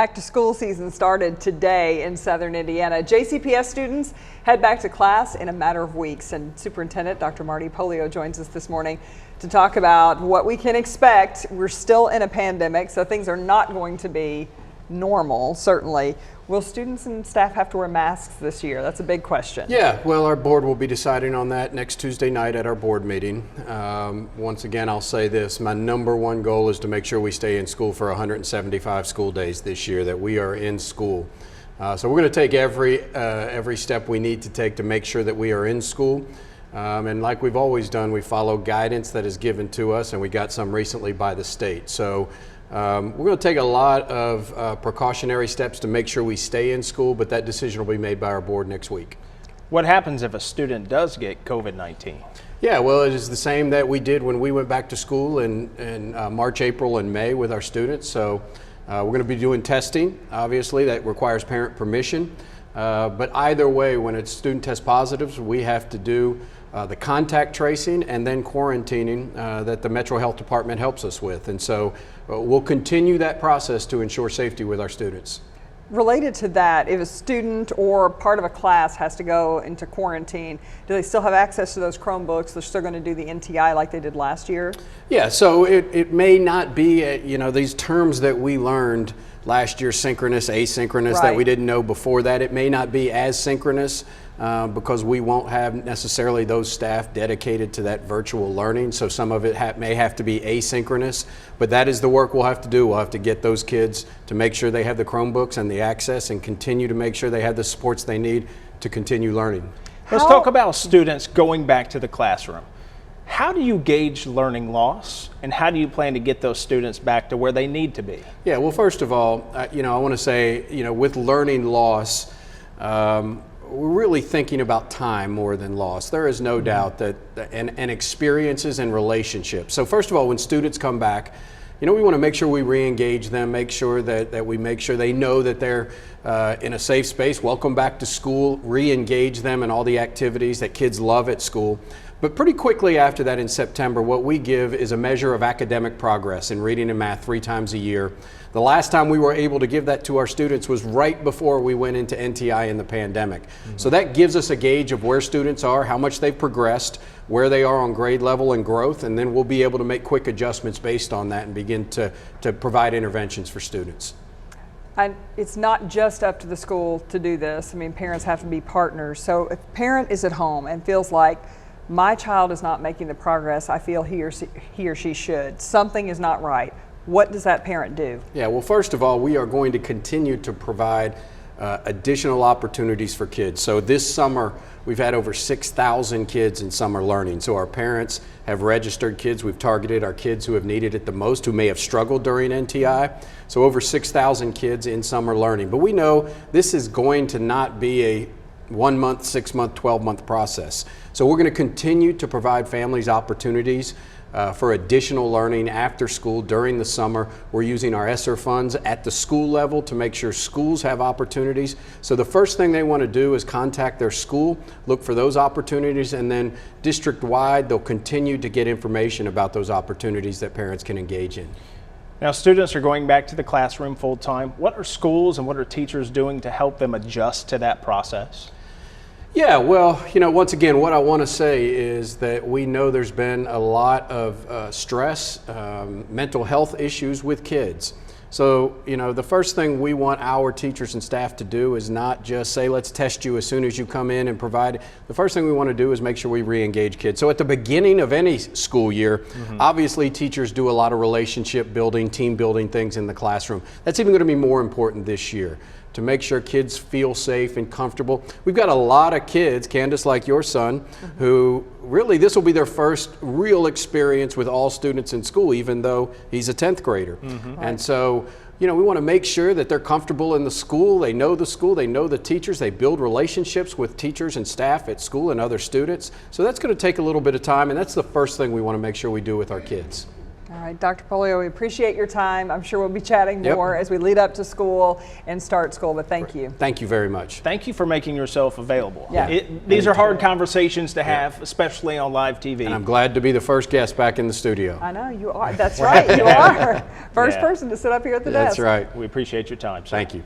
Back to school season started today in southern Indiana. JCPS students head back to class in a matter of weeks, and Superintendent Dr. Marty Pollio joins us this morning to talk about what we can expect. We're still in a pandemic, so things are not going to be normal, certainly. Will students and staff have to wear masks this year? That's a big question. Yeah, well, our board will be deciding on that next Tuesday night at our board meeting. Once again, I'll say this, my #1 goal is to make sure we stay in school for 175 school days this year, that we are in school. So we're going to take every step we need to take to make sure that we are in school. And like we've always done, we follow guidance that is given to us, and we got some recently by the state. So we're going to take a lot of precautionary steps to make sure we stay in school, but that decision will be made by our board next week. What happens if a student does get COVID-19? Yeah, well, it is the same that we did when we went back to school in March, April, and May with our students. So we're going to be doing testing. Obviously, that requires parent permission. But either way, when a student tests positive, we have to do the contact tracing and then quarantining that the Metro Health Department helps us with. And so we'll continue that process to ensure safety with our students. Related to that, if a student or part of a class has to go into quarantine, do they still have access to those Chromebooks? They're still going to do the NTI like they did last year? Yeah, so it may not be, these terms that we learned last year, synchronous, asynchronous, right, that we didn't know before that. It may not be as synchronous because we won't have necessarily those staff dedicated to that virtual learning. So some of it may have to be asynchronous, but that is the work we'll have to do. We'll have to get those kids to make sure they have the Chromebooks and the access and continue to make sure they have the supports they need to continue learning. Let's talk about students going back to the classroom. How do you gauge learning loss, and how do you plan to get those students back to where they need to be? Yeah, well, first of all, I want to say, with learning loss, we're really thinking about time more than loss. There is no doubt that, and experiences and relationships. So first of all, when students come back, we want to make sure we re-engage them, make sure that we make sure they know that they're in a safe space, welcome back to school, re-engage them in all the activities that kids love at school. But pretty quickly after that in September, what we give is a measure of academic progress in reading and math 3 times a year. The last time we were able to give that to our students was right before we went into NTI in the pandemic. So that gives us a gauge of where students are, how much they've progressed, where they are on grade level and growth, and then we'll be able to make quick adjustments based on that and begin to provide interventions for students. And it's not just up to the school to do this. I mean, parents have to be partners. So if a parent is at home and feels like, my child is not making the progress I feel he or she should, something is not right, what does that parent do? Yeah, well, first of all, we are going to continue to provide additional opportunities for kids. So this summer, we've had over 6,000 kids in summer learning. So our parents have registered kids. We've targeted our kids who have needed it the most, who may have struggled during NTI. So over 6,000 kids in summer learning. But we know this is going to not be a 1 month, 6 month, 12-month process. So we're going to continue to provide families opportunities for additional learning after school during the summer. We're using our ESSER funds at the school level to make sure schools have opportunities. So the first thing they want to do is contact their school, look for those opportunities, and then district-wide they'll continue to get information about those opportunities that parents can engage in. Now, students are going back to the classroom full-time. What are schools and what are teachers doing to help them adjust to that process? Yeah, well, once again, what I want to say is that we know there's been a lot of stress, mental health issues with kids. So, the first thing we want our teachers and staff to do is not just say, let's test you as soon as you come in and provide. The first thing we want to do is make sure we re-engage kids. So at the beginning of any school year, obviously teachers do a lot of relationship building, team building things in the classroom. That's even going to be more important this year, to make sure kids feel safe and comfortable. We've got a lot of kids, Candace, like your son, who really this will be their first real experience with all students in school, even though he's a 10th grader. And so, we want to make sure that they're comfortable in the school, they know the teachers, they build relationships with teachers and staff at school and other students. So that's going to take a little bit of time, and that's the first thing we want to make sure we do with our kids. All right, Dr. Pollio, we appreciate your time. I'm sure we'll be chatting Yep. more as we lead up to school and start school, but thank you. Thank you very much. Thank you for making yourself available. Yeah. These are hard conversations to have, especially on live TV. And I'm glad to be the first guest back in the studio. I know, you are. That's right, you are. First Yeah. person to sit up here at the desk. That's right. We appreciate your time, sir. Thank you.